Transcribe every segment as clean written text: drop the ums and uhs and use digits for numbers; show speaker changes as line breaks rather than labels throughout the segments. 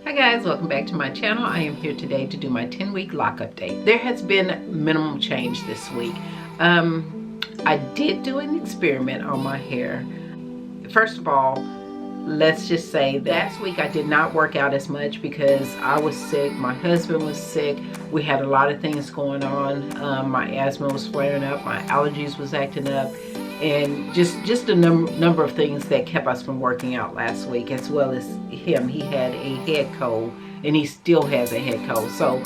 Hi guys, welcome back to my channel. I am here today to do my 10-week lock update. There has been minimal change this week. I did do an experiment on my hair. First of all, let's just say that last week I did not work out as much because I was sick, my husband was sick, we had a lot of things going on. My asthma was flaring up, my allergies was acting up, and just a number of things that kept us from working out last week, as well as him. He had a head cold and he still has a head cold. So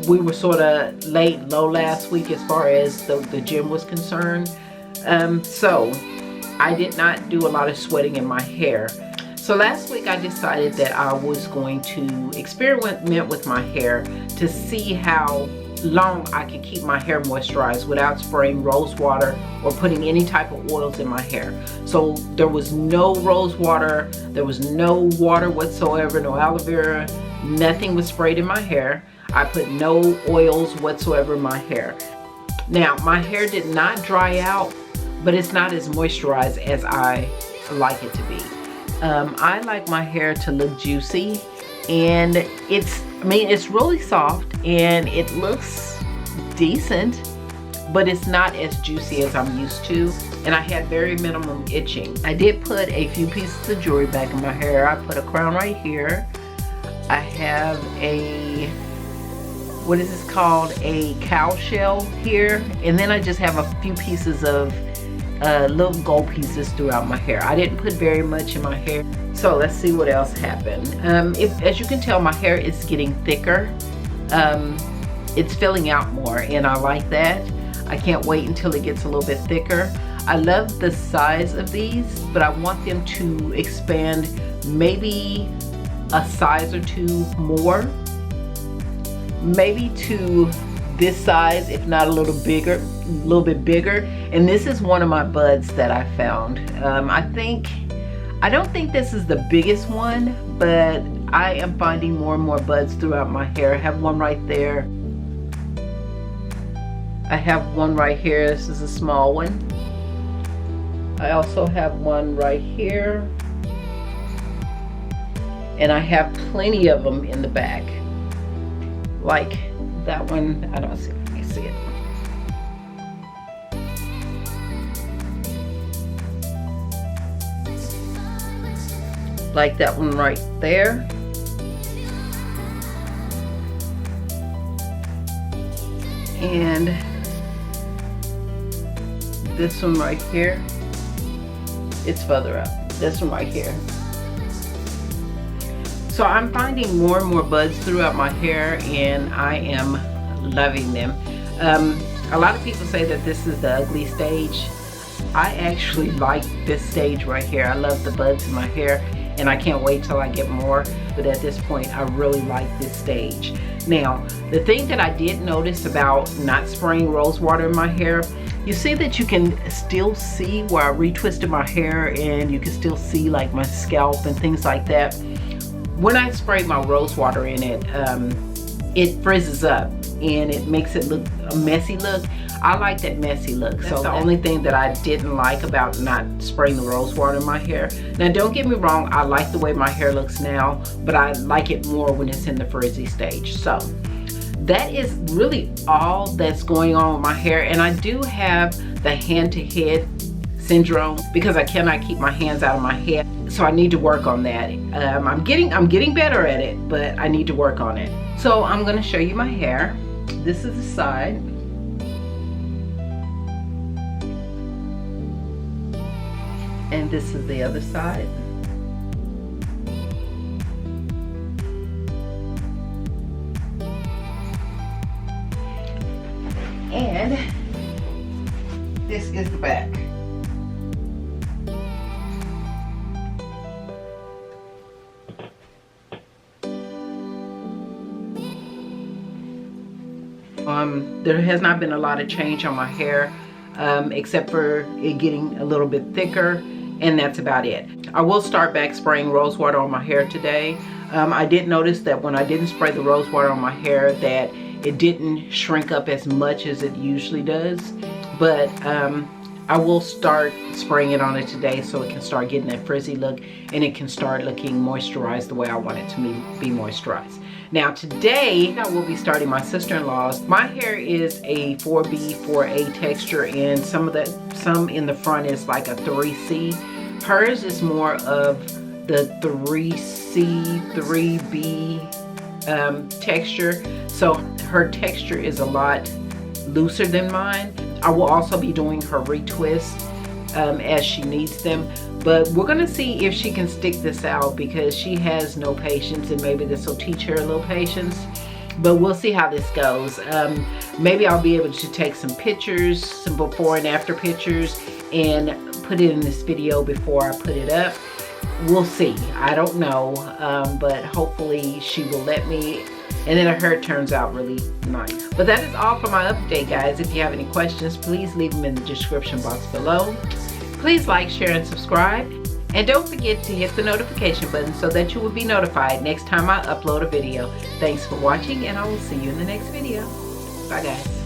we were sort of low last week as far as the gym was concerned. So I did not do a lot of sweating in my hair. So last week I decided that I was going to experiment with my hair to see how long I could keep my hair moisturized without spraying rose water or putting any type of oils in my hair. So there was no rose water, there was no water whatsoever, no aloe vera, nothing was sprayed in my hair. I put no oils whatsoever in my hair. Now my hair did not dry out, but it's not as moisturized as I like it to be. I like my hair to look juicy, and it's really soft and it looks decent, but it's not as juicy as I'm used to, and I had very minimum itching. I did put a few pieces of jewelry back in my hair. I put a crown right here. I have a, what is this called, a cow shell here, and then I just have a few pieces of little gold pieces throughout my hair. I didn't put very much in my hair. So let's see what else happened. As you can tell, my hair is getting thicker. It's filling out more, and I like that. I can't wait until it gets a little bit thicker. I love the size of these, but I want them to expand maybe a size or two more. Maybe to this size, if not a little bit bigger. And this is one of my buds that I found. I don't think this is the biggest one, but I am finding more and more buds throughout my hair. I have one right there. I have one right here. This is a small one. I also have one right here. And I have plenty of them in the back. Like that one, I don't see, let me see it. Like that one right there. And this one right here. It's further up. This one right here. So I'm finding more and more buds throughout my hair, and I am loving them. A lot of people say that this is the ugly stage. I actually like this stage right here. I love the buds in my hair, and I can't wait till I get more. But at this point, I really like this stage. Now, the thing that I did notice about not spraying rose water in my hair, you see that you can still see where I retwisted my hair, and you can still see like my scalp and things like that. When I spray my rose water in it, it frizzes up and it makes it look a messy look. I like that messy look. So the only thing that I didn't like about not spraying the rose water in my hair. Now don't get me wrong, I like the way my hair looks now, but I like it more when it's in the frizzy stage. So that is really all that's going on with my hair. And I do have the hand-to-head syndrome because I cannot keep my hands out of my head. So I need to work on that. I'm getting better at it, but I need to work on it. So I'm gonna show you my hair. This is the side. And this is the other side. And this is the back. There has not been a lot of change on my hair, except for it getting a little bit thicker, and that's about it. I will start back spraying rose water on my hair today. I did notice that when I didn't spray the rose water on my hair, that it didn't shrink up as much as it usually does, but I will start spraying it on it today so it can start getting that frizzy look and it can start looking moisturized the way I want it to be moisturized. Now today I will be starting my sister-in-law's. My hair is a 4B, 4A texture, and some in the front is like a 3C. Hers is more of the 3C, 3B texture. So her texture is a lot looser than mine. I will also be doing her retwist as she needs them, but we're gonna see if she can stick this out because she has no patience, and maybe this will teach her a little patience, but we'll see how this goes. Maybe I'll be able to take some pictures, some before and after pictures, and put it in this video before I put it up. We'll see. I don't know, but hopefully she will let me. And then her hair turns out really nice. But that is all for my update, guys. If you have any questions, please leave them in the description box below. Please like, share, and subscribe. And don't forget to hit the notification button so that you will be notified next time I upload a video. Thanks for watching, and I will see you in the next video. Bye, guys.